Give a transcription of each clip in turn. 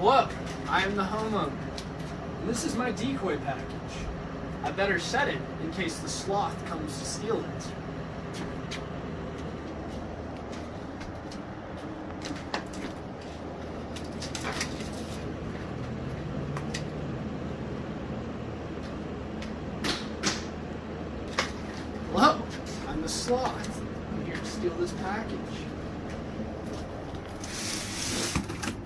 Hello, I am the homeowner, and this is my decoy package. I better set it in case the sloth comes to steal it. Hello, I'm the sloth. I'm here to steal this package.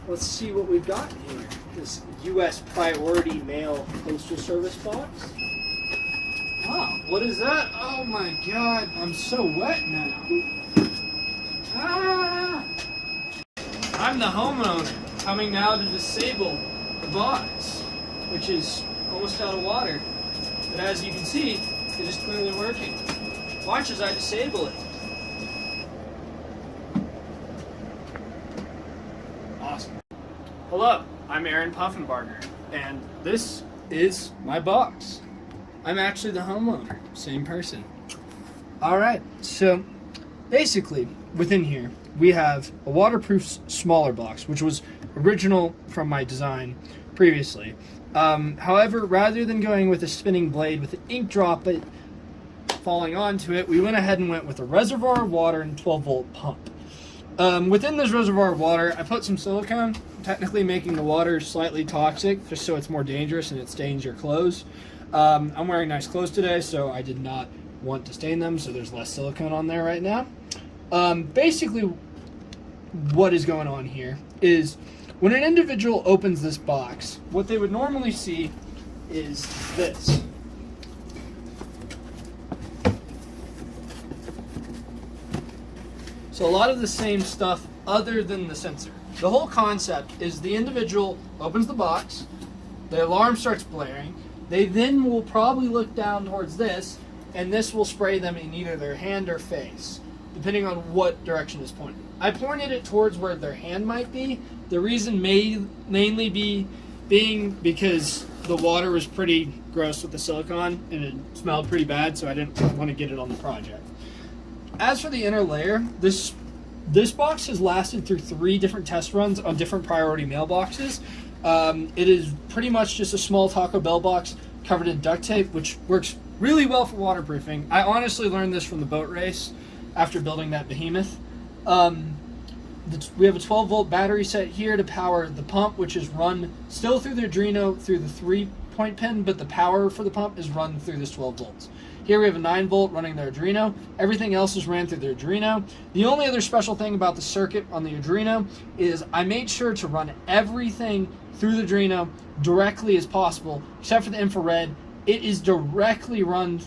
Let's see what we've got here. This U.S. Priority Mail Postal Service box. Wow, what is that? Oh my god, I'm so wet now. Ah! I'm the homeowner, coming now to disable the box, which is almost out of water. But as you can see, it is clearly working. Watch as I disable it. Awesome. Hello, I'm Aaron Puffenbarger, and this is my box. I'm actually the homeowner, same person. Alright, so basically within here we have a waterproof smaller box, which was original from my design previously. However, rather than going with a spinning blade with an ink droplet falling onto it, we went ahead and went with a reservoir of water and 12-volt pump. Within this reservoir of water, I put some silicone, technically making the water slightly toxic, just so it's more dangerous and it stains your clothes. I'm wearing nice clothes today, so I did not want to stain them, so there's less silicone on there right now. Basically, what is going on here is when an individual opens this box, what they would normally see is this. So a lot of the same stuff other than the sensor. The whole concept is the individual opens the box, the alarm starts blaring, they then will probably look down towards this, and this will spray them in either their hand or face, depending on what direction is pointed. I pointed it towards where their hand might be. The reason may mainly being because the water was pretty gross with the silicone, and it smelled pretty bad, so I didn't want to get it on the project. As for the inner layer, this box has lasted through 3 different test runs on different priority mailboxes. It is pretty much just a small Taco Bell box covered in duct tape, which works really well for waterproofing. I honestly learned this from the boat race after building that behemoth. We have a 12-volt battery set here to power the pump, which is run still through the Arduino through the 3-point pin, but the power for the pump is run through this 12 volts. Here we have a 9-volt running the Arduino. Everything else is ran through the Arduino. The only other special thing about the circuit on the Arduino is I made sure to run everything through the Arduino directly as possible, except for the infrared. It is directly run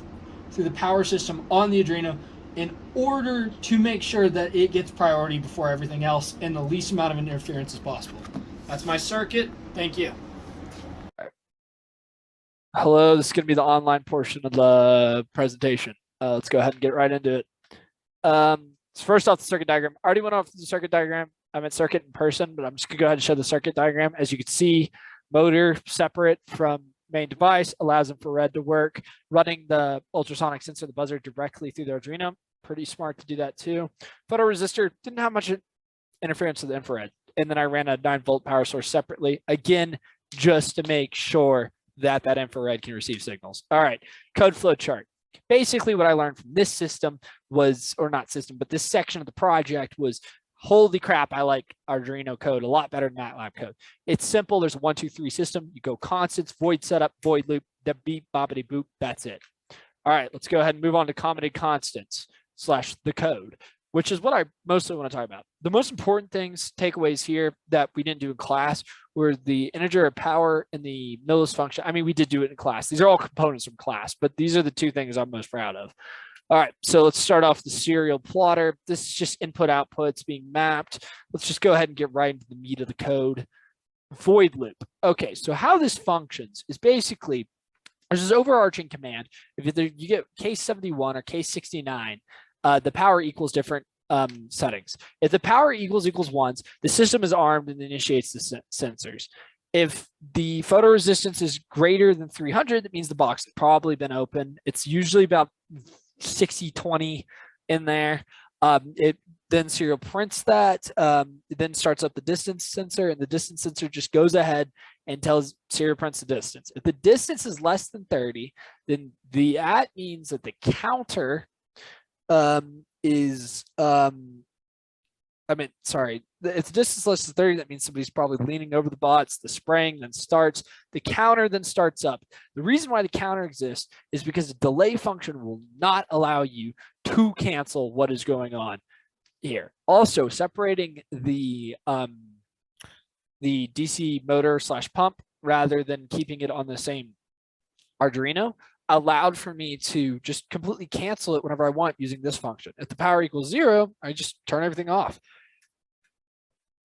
through the power system on the Arduino in order to make sure that it gets priority before everything else and the least amount of interference as possible. That's my circuit. Thank you. Hello, this is going to be the online portion of the presentation. Let's go ahead and get right into it. So first off, the circuit diagram. I already went off the circuit diagram. I meant circuit in person, but I'm just going to go ahead and show the circuit diagram. As you can see, motor separate from main device, allows infrared to work, running the ultrasonic sensor, the buzzer, directly through the Arduino. Pretty smart to do that too. Photoresistor didn't have much interference with the infrared. And then I ran a 9-volt power source separately, again, just to make sure that infrared can receive signals. All right, code flow chart. Basically what I learned from this system was, or not system, but this section of the project was, holy crap, I like Arduino code a lot better than MATLAB code. It's simple. There's a 1, 2, 3 system. You go constants, void setup, void loop, the beep, boppity boop. That's it. All right, let's go ahead and move on to commented constants / the code, which is what I mostly want to talk about. The most important things, takeaways here that we didn't do in class were the integer of power and the millis function. I mean, we did do it in class. These are all components from class, but these are the 2 things I'm most proud of. All right, so let's start off the serial plotter. This is just input outputs being mapped. Let's just go ahead and get right into the meat of the code. Void loop. Okay, so how this functions is basically, there's this overarching command. If you get case 71 or case 69, the power equals different settings. If the power equals 1s, the system is armed and initiates the sensors. If the photoresistance is greater than 300, that means the box has probably been open. It's usually about 60-20 in there. It then serial prints that, it then starts up the distance sensor, and the distance sensor just goes ahead and tells serial prints the distance. If the distance is less than 30, then that means that the counter is if the distance is less than 30, that means somebody's probably leaning over the bots. The spraying then starts. The counter then starts up. The reason why the counter exists is because the delay function will not allow you to cancel what is going on here. Also, separating the DC motor / pump rather than keeping it on the same Arduino allowed for me to just completely cancel it whenever I want using this function. If the power equals 0, I just turn everything off.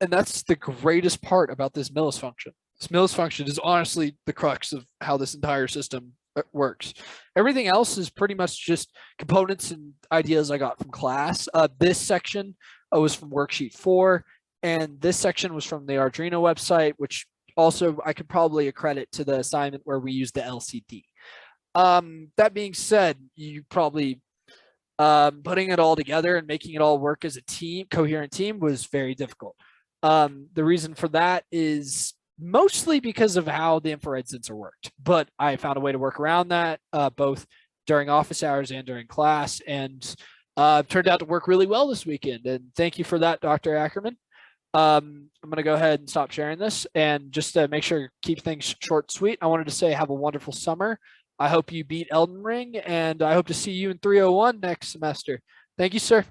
And that's the greatest part about this Millis function. This Millis function is honestly the crux of how this entire system works. Everything else is pretty much just components and ideas I got from class. This section was from worksheet 4, and this section was from the Arduino website, which also I could probably accredit to the assignment where we use the LCD. That being said, you probably putting it all together and making it all work as a team, coherent team, was very difficult. The reason for that is mostly because of how the infrared sensor worked, but I found a way to work around that, both during office hours and during class, and turned out to work really well this weekend. And thank you for that, Dr. Ackerman. I'm going to go ahead and stop sharing this, and just to make sure keep things short and sweet, I wanted to say have a wonderful summer. I hope you beat Elden Ring, and I hope to see you in 301 next semester. Thank you, sir.